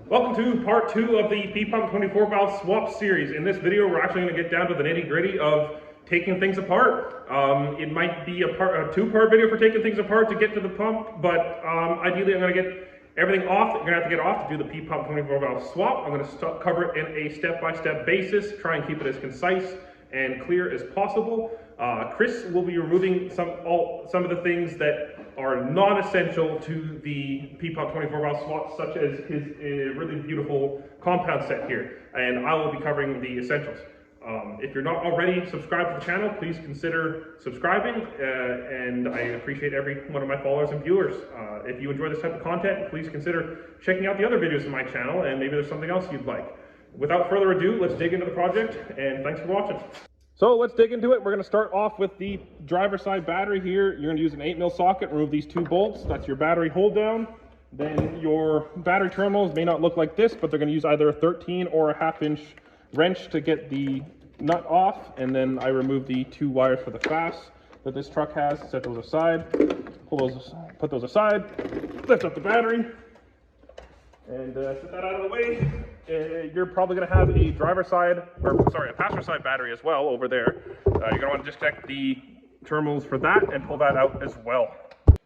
Welcome to part 2 of the P7100 valve swap series. In this video, we're actually going to get down to the nitty-gritty of taking things apart. It might be a two-part video for taking things apart to get to the pump, but ideally I'm going to get everything off that you're going to have to get off to do the P7100 valve swap. I'm going to cover it in a step-by-step basis, try and keep it as concise and clear as possible. Chris will be removing some of the things that are non-essential to the P7100 valve swap, such as his really beautiful compound set here, and I will be covering the essentials. If you're not already subscribed to the channel, please consider subscribing, and I appreciate every one of my followers and viewers. If you enjoy this type of content, please consider checking out the other videos on my channel, and maybe there's something else you'd like. Without further ado, let's dig into the project, and thanks for watching. So let's dig into it. We're going to start off with the driver's side battery here. You're going to use an 8mm socket, remove these two bolts. That's your battery hold down. Then your battery terminals may not look like this, but they're going to use either a 13 or a 1/2 inch wrench to get the nut off. And then I remove the two wires for the FAS that this truck has, set those aside, put those aside, lift up the battery, and set that out of the way. You're probably going to have a a passenger side battery as well over there. You're going to want to disconnect the terminals for that and pull that out as well. I'm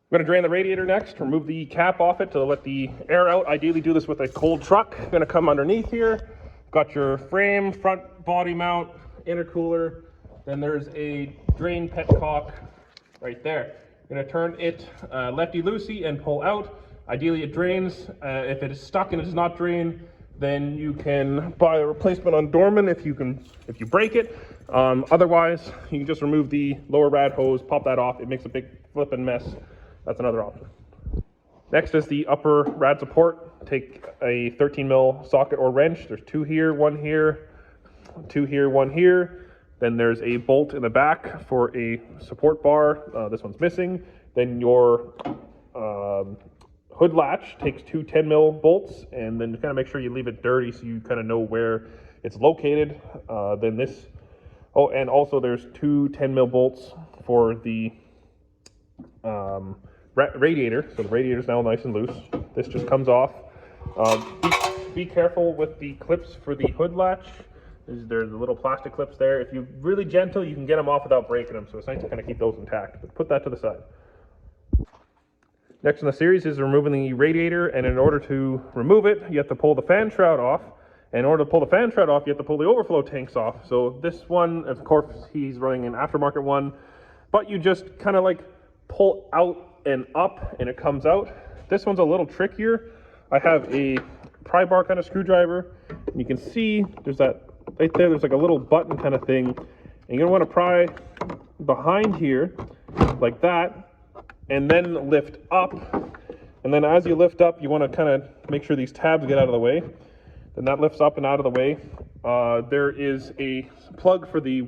going to drain the radiator next, remove the cap off it to let the air out. Ideally do this with a cold truck. Going to come underneath here. Got your frame, front body mount, intercooler. Then there's a drain petcock right there. Going to turn it lefty-loosey and pull out. Ideally it drains. If it is stuck and it does not drain, then you can buy a replacement on Dorman if you break it. Otherwise, you can just remove the lower rad hose, pop that off. It makes a big flipping mess. That's another option. Next is the upper rad support. Take a 13mm socket or wrench. There's two here, one here, two here, one here. Then there's a bolt in the back for a support bar. This one's missing. Then your hood latch takes two 10mm bolts, and then kind of make sure you leave it dirty so you kind of know where it's located. Then this, and also there's two 10mm bolts for the radiator. So the radiator is now nice and loose. This just comes off. Be careful with the clips for the hood latch. There's the little plastic clips there. If you're really gentle, you can get them off without breaking them, so it's nice to kind of keep those intact. But put that to the side. Next in the series is removing the radiator, and in order to remove it, you have to pull the fan shroud off. And in order to pull the fan shroud off, you have to pull the overflow tanks off. So this one, of course, he's running an aftermarket one, but you just kind of like pull out and up, and it comes out. This one's a little trickier. I have a pry bar kind of screwdriver, and you can see there's that right there. There's like a little button kind of thing, and you're gonna want to pry behind here like that, and then lift up. And then as you lift up, you want to kind of make sure these tabs get out of the way. Then that lifts up and out of the way. There is a plug for the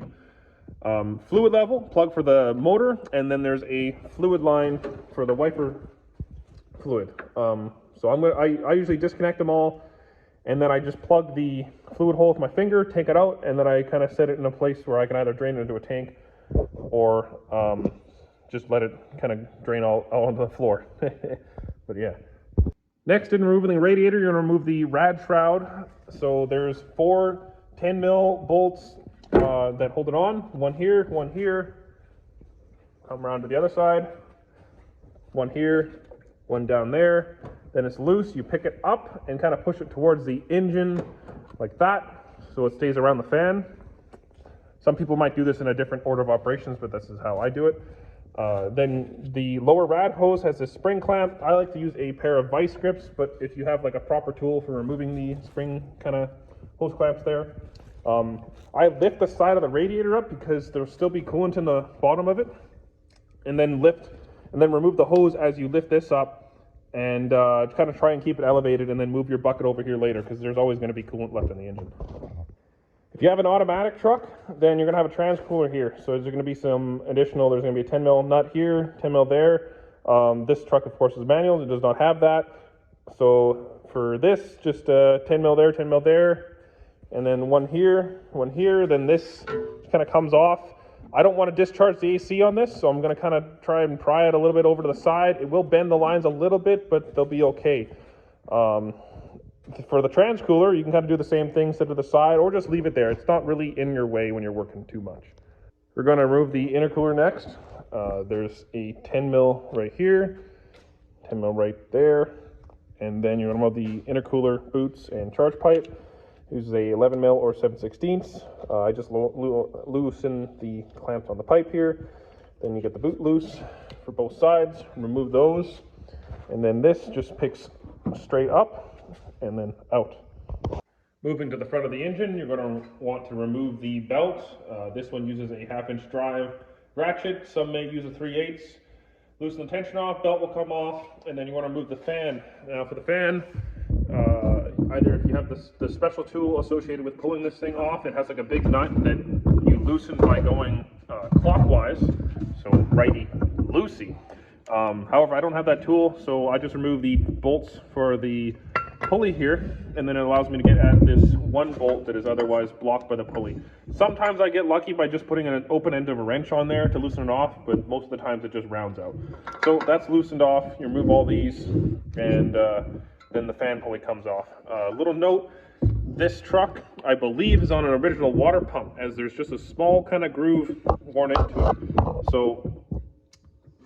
fluid level, plug for the motor, and then there's a fluid line for the wiper fluid. So I usually disconnect them all, and then I just plug the fluid hole with my finger, take it out, and then I kind of set it in a place where I can either drain it into a tank or just let it kind of drain all onto the floor. But yeah. Next, in removing the radiator, you're going to remove the rad shroud. So there's four 10mm bolts that hold it on. One here, come around to the other side. One here, one down there. Then it's loose. You pick it up and kind of push it towards the engine like that, so it stays around the fan. Some people might do this in a different order of operations, but this is how I do it. Then the lower rad hose has a spring clamp. I like to use a pair of vice grips, but if you have like a proper tool for removing the spring kind of hose clamps there. I lift the side of the radiator up because there'll still be coolant in the bottom of it, and then remove the hose as you lift this up, and kind of try and keep it elevated, and then move your bucket over here later because there's always going to be coolant left in the engine. If you have an automatic truck, then you're going to have a transcooler here. So there's going to be some additional, there's going to be a 10mm nut here, 10mm there. This truck, of course, is manual. It does not have that. So for this, just 10mm there, 10mm there, and then one here, then this kind of comes off. I don't want to discharge the AC on this, so I'm going to kind of try and pry it a little bit over to the side. It will bend the lines a little bit, but they'll be okay. For the transcooler, you can kind of do the same thing, set to the side, or just leave it there. It's not really in your way when you're working too much. We're going to remove the intercooler next. There's a 10 mil right here, 10 mil right there, and then you're going to remove the intercooler boots and charge pipe. Use a 11 mil or 7/16. I just loosen the clamps on the pipe here. Then you get the boot loose for both sides. Remove those, and then this just picks straight up and then out. Moving to the front of the engine, you're going to want to remove the belt. This one uses a 1/2-inch drive ratchet. Some may use a 3/8. Loosen the tension off, belt will come off, and then you want to remove the fan. Now for the fan, either if you have the special tool associated with pulling this thing off, it has like a big nut that you loosen by going clockwise, so righty-loosey. However, I don't have that tool, so I just remove the bolts for the pulley here, and then it allows me to get at this one bolt that is otherwise blocked by the pulley. Sometimes I get lucky by just putting an open end of a wrench on there to loosen it off, but most of the times it just rounds out. So that's loosened off. You remove all these, and then the fan pulley comes off. Little note, this truck, I believe, is on an original water pump, as there's just a small kind of groove worn into it. So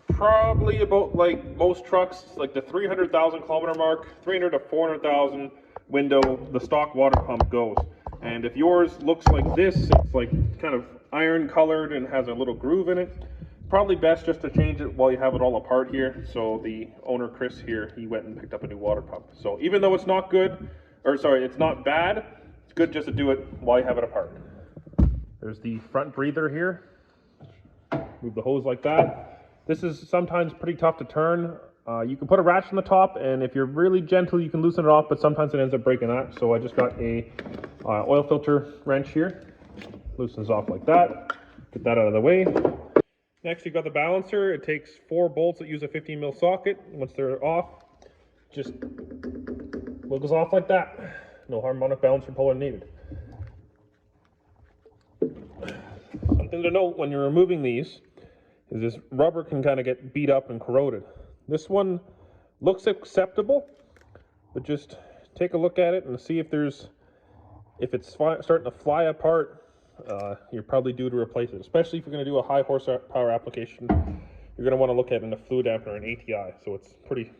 probably about, like most trucks, like the 300,000 kilometer mark, 300 to 400,000 window, the stock water pump goes. And if yours looks like this, it's like kind of iron colored and has a little groove in it, probably best just to change it while you have it all apart here. So the owner, Chris here, he went and picked up a new water pump. So even though it's not good, or sorry, it's not bad, it's good just to do it while you have it apart. There's the front breather here. Move the hose like that. This is sometimes pretty tough to turn. You can put a ratchet on the top, and if you're really gentle, you can loosen it off, but sometimes it ends up breaking that. So I just got a oil filter wrench here. Loosens off like that. Get that out of the way. Next, you've got the balancer. It takes 4 bolts that use a 15 mil socket. Once they're off, just wiggles off like that. No harmonic balancer puller needed. Something to note when you're removing these is this rubber can kind of get beat up and corroded. This one looks acceptable, but just take a look at it and see if it's starting to fly apart. You're probably due to replace it, especially if you're going to do a high horsepower application. You're going to want to look at it in a fluid dampener and ATI. So it's pretty,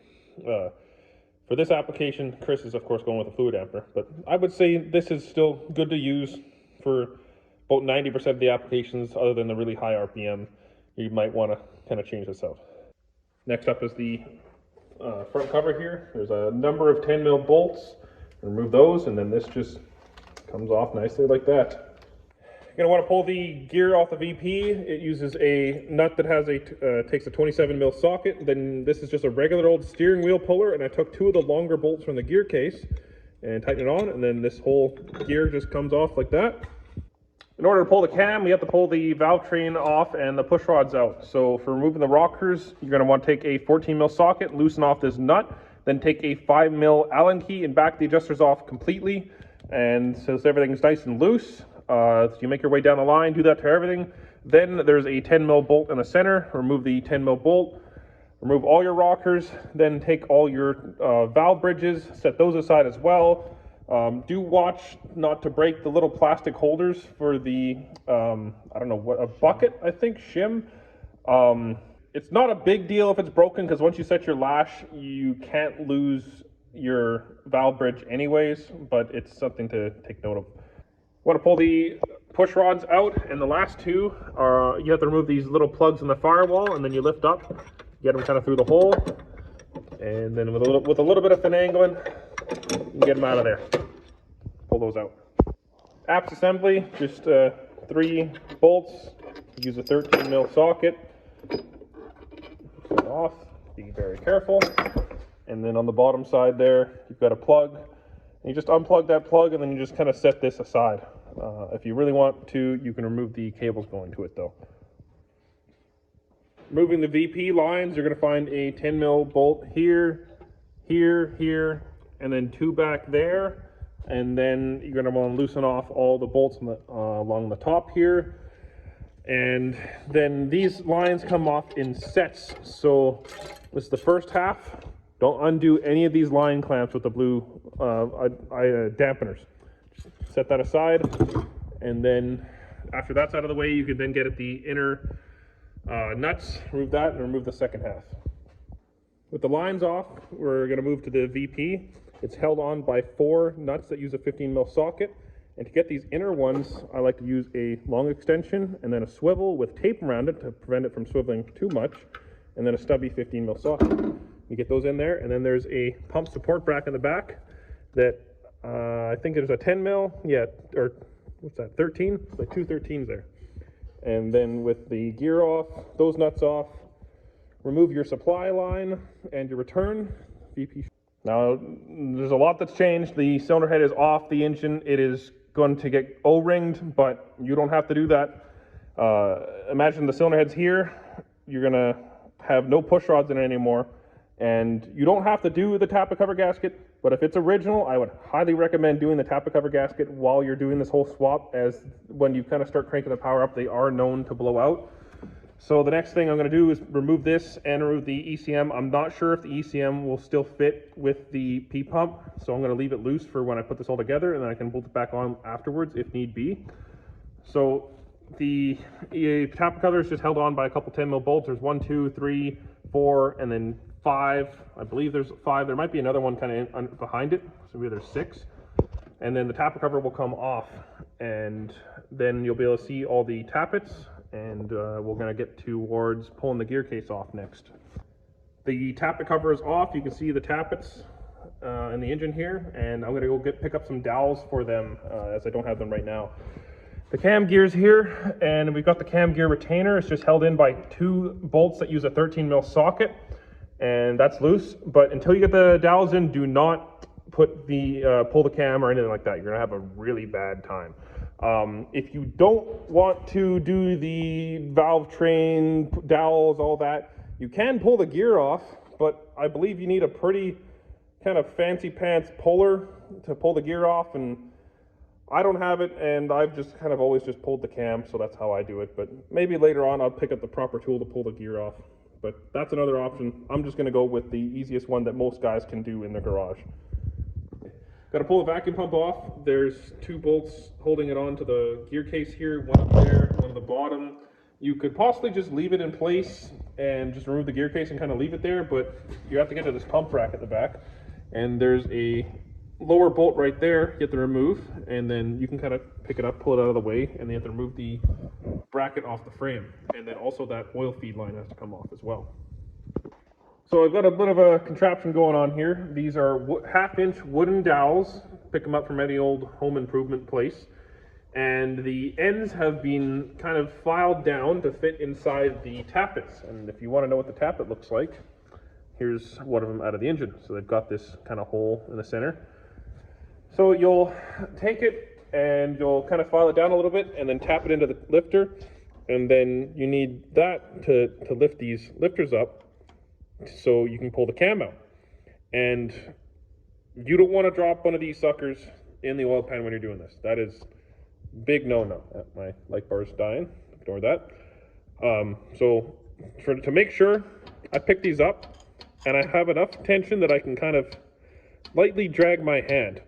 for this application, Chris is of course going with a fluid dampener, but I would say this is still good to use for about 90% of the applications, other than the really high RPM. You might want to kind of change this out. Next up is the front cover here. There's a number of 10 mil bolts. Remove those, and then this just comes off nicely like that. You're going to want to pull the gear off the VP. It uses a nut that has takes a 27 mil socket. Then this is just a regular old steering wheel puller, and I took 2 of the longer bolts from the gear case and tighten it on, and then this whole gear just comes off like that. In order to pull the cam, we have to pull the valve train off and the push rods out. So for removing the rockers, you're going to want to take a 14 mil socket, loosen off this nut, then take a 5 mil Allen key and back the adjusters off completely. And so everything's nice and loose. So you make your way down the line, do that to everything. Then there's a 10 mil bolt in the center. Remove the 10 mil bolt. Remove all your rockers. Then take all your valve bridges, set those aside as well. Do watch not to break the little plastic holders for the, I don't know what, a bucket, I think, shim. It's not a big deal if it's broken, because once you set your lash, you can't lose your valve bridge anyways, but it's something to take note of. You want to pull the push rods out, and the last 2 are, you have to remove these little plugs in the firewall, and then you lift up, get them kind of through the hole, and then with a little bit of finagling, you can get them out of there. Pull those out. Apps assembly, just 3 bolts. Use a 13 mil socket. Put it off. Be very careful. And then on the bottom side there, you've got a plug. And you just unplug that plug, and then you just kind of set this aside. If you really want to, you can remove the cables going to it though. Moving the VP lines, you're going to find a 10 mil bolt here, here, and then 2 back there. And then you're going to want to loosen off all the bolts on the, along the top here. And then these lines come off in sets. So this is the first half, Don't undo any of these line clamps with the blue dampeners. Just set that aside, and then after that's out of the way, you can then get at the inner nuts, remove that, and remove the second half. With the lines off, we're going to move to the VP. It's held on by 4 nuts that use a 15mm socket. And to get these inner ones, I like to use a long extension and then a swivel with tape around it to prevent it from swiveling too much, and then a stubby 15mm socket. You get those in there, and then there's a pump support bracket in the back that I think there's a 10mm, yeah, or what's that, 13? Like 2 13s there. And then with the gear off, those nuts off, remove your supply line and your return. VP. Now, there's a lot that's changed. The cylinder head is off the engine. It is going to get O-ringed, but you don't have to do that. Imagine the cylinder head's here. You're going to have no push rods in it anymore. And you don't have to do the Tappet cover gasket, but if it's original, I would highly recommend doing the Tappet cover gasket while you're doing this whole swap, as when you kind of start cranking the power up, they are known to blow out. So the next thing I'm going to do is remove this and remove the ECM. I'm not sure if the ECM will still fit with the P pump, so I'm going to leave it loose for when I put this all together, and then I can bolt it back on afterwards if need be. So the Tappet cover is just held on by a couple 10mm bolts. There's 1, 2, 3, 4, and then 5. I believe there's 5. There might be another one kind of behind it, so maybe there's 6. And then the Tappet cover will come off, and then you'll be able to see all the tappets. And we're going to get towards pulling the gear case off next. The Tappet cover is off. You can see the tappets in the engine here, and I'm going to go pick up some dowels for them as I don't have them right now. The cam gear's here, and we've got the cam gear retainer. It's just held in by 2 bolts that use a 13mm socket, and that's loose. But until you get the dowels in, do not put the pull the cam or anything like that. You're going to have a really bad time. If you don't want to do the valve train, dowels, all that, you can pull the gear off, but I believe you need a pretty kind of fancy pants puller to pull the gear off, and I don't have it, and I've just kind of always just pulled the cam, so that's how I do it. But maybe later on I'll pick up the proper tool to pull the gear off, but that's another option. I'm just going to go with the easiest one that most guys can do in their garage. Got to pull the vacuum pump off. There's 2 bolts holding it on to the gear case here, one up there, one at the bottom. You could possibly just leave it in place and just remove the gear case and kind of leave it there, but you have to get to this pump rack at the back. And there's a lower bolt right there you have to remove, and then you can kind of pick it up, pull it out of the way, and then you have to remove the bracket off the frame. And then also that oil feed line has to come off as well. So I've got a bit of a contraption going on here. These are 1/2-inch wooden dowels. Pick them up from any old home improvement place. And the ends have been kind of filed down to fit inside the tappets. And if you want to know what the tappet looks like, here's one of them out of the engine. So they've got this kind of hole in the center. So you'll take it and you'll kind of file it down a little bit and then tap it into the lifter. And then you need that to lift these lifters up, so you can pull the cam out. And you don't want to drop one of these suckers in the oil pan when you're doing this. That is big no-no. My light bar is dying. Ignore that. So to make sure, I pick these up and I have enough tension that I can kind of lightly drag my hand,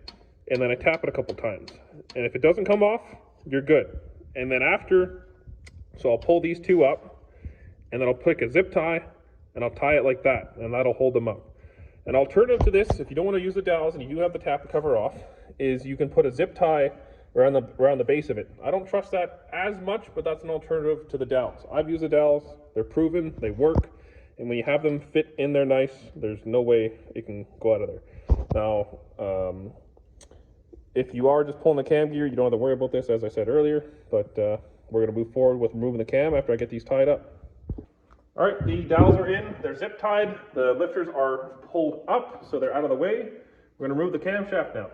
and then I tap it a couple times. And if it doesn't come off, you're good. And then after, so I'll pull these 2 up, and then I'll pick a zip tie and I'll tie it like that, and that'll hold them up. An alternative to this, if you don't want to use the dowels and you do have the Tappet cover off, is you can put a zip tie around the base of it. I don't trust that as much, but that's an alternative to the dowels. I've used the dowels, they're proven, they work, and when you have them fit in there nice, there's no way it can go out of there. Now, if you are just pulling the cam gear, you don't have to worry about this, as I said earlier, but we're going to move forward with removing the cam after I get these tied up. All right, the dowels are in, they're zip tied, the lifters are pulled up, so they're out of the way. We're going to remove the camshaft now.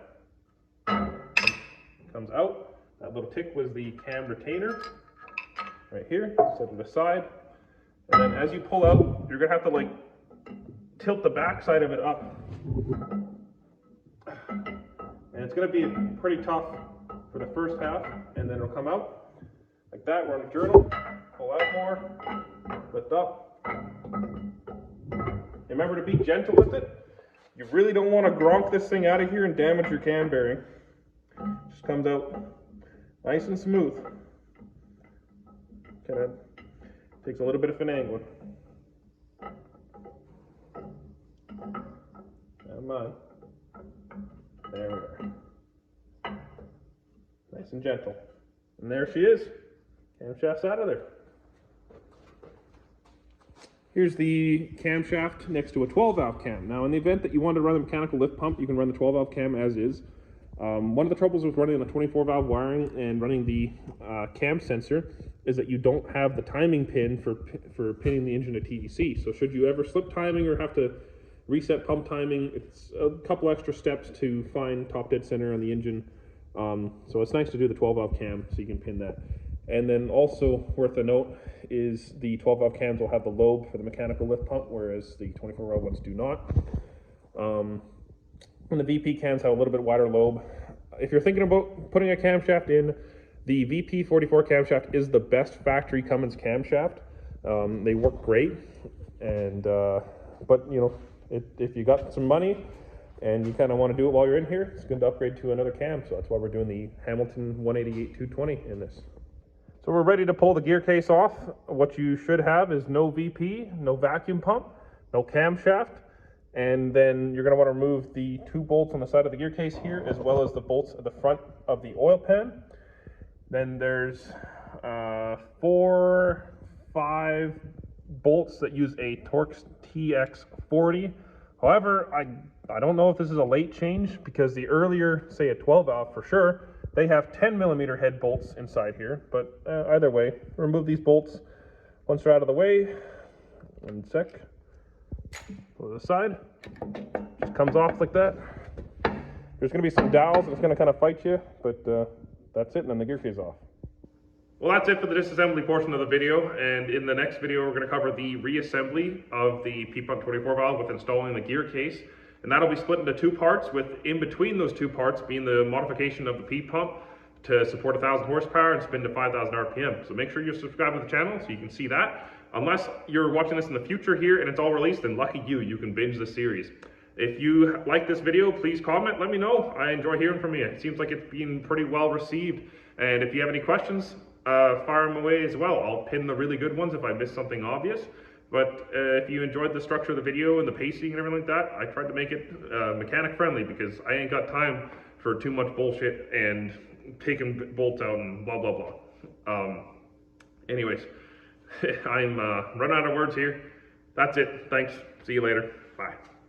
Comes out. That little tick was the cam retainer right here, set it aside. And then as you pull out, you're going to have to like tilt the back side of it up. And it's going to be pretty tough for the first half, and then it'll come out like that. We're on a journal, pull out more. Lift up. Remember to be gentle with it. You really don't want to gronk this thing out of here and damage your cam bearing. Just comes out nice and smooth. Kind of takes a little bit of finagling. Come on. There we are. Nice and gentle. And there she is. Camshaft's out of there. Here's the camshaft next to a 12-valve cam. Now, in the event that you want to run a mechanical lift pump, you can run the 12-valve cam as is. One of the troubles with running the 24-valve wiring and running the cam sensor is that you don't have the timing pin for pinning the engine to TDC. So should you ever slip timing or have to reset pump timing, it's a couple extra steps to find top dead center on the engine. So it's nice to do the 12-valve cam so you can pin that. And then also worth a note is the 12-valve cams will have the lobe for the mechanical lift pump, whereas the 24-valve ones do not. And the VP cams have a little bit wider lobe. If you're thinking about putting a camshaft in, the VP44 camshaft is the best factory Cummins camshaft. They work great, and but you know, if you got some money and you kind of want to do it while you're in here, it's good to upgrade to another cam. So that's why we're doing the Hamilton 188-220 in this. So we're ready to pull the gear case off. What you should have is no VP, no vacuum pump, no camshaft, and then you're going to want to remove the 2 bolts on the side of the gear case here, as well as the bolts at the front of the oil pan. Then there's 4, 5 bolts that use a Torx TX40. However, I don't know if this is a late change, because the earlier, say a 12-valve for sure, they have 10mm head bolts inside here. But either way, remove these bolts once they're out of the way. 1 sec. Pull it aside. Just comes off like that. There's going to be some dowels that's going to kind of fight you, but that's it, and then the gear case is off. Well, that's it for the disassembly portion of the video, and in the next video we're going to cover the reassembly of the P-Pump 24 valve with installing the gear case, and that'll be split into 2 parts, with in between those 2 parts being the modification of the P-Pump to support 1,000 horsepower and spin to 5,000 RPM. So make sure you're subscribed to the channel so you can see that. Unless you're watching this in the future here and it's all released, then lucky you can binge the series. If you like this video, please comment, let me know. I enjoy hearing from you. It seems like it's been pretty well received, and if you have any questions, fire them away as well. I'll pin the really good ones if I missed something obvious. But if you enjoyed the structure of the video and the pacing and everything like that, I tried to make it mechanic friendly, because I ain't got time for too much bullshit and taking bolts out and blah blah blah. Anyways, I'm running out of words here. That's it. Thanks. See you later. Bye.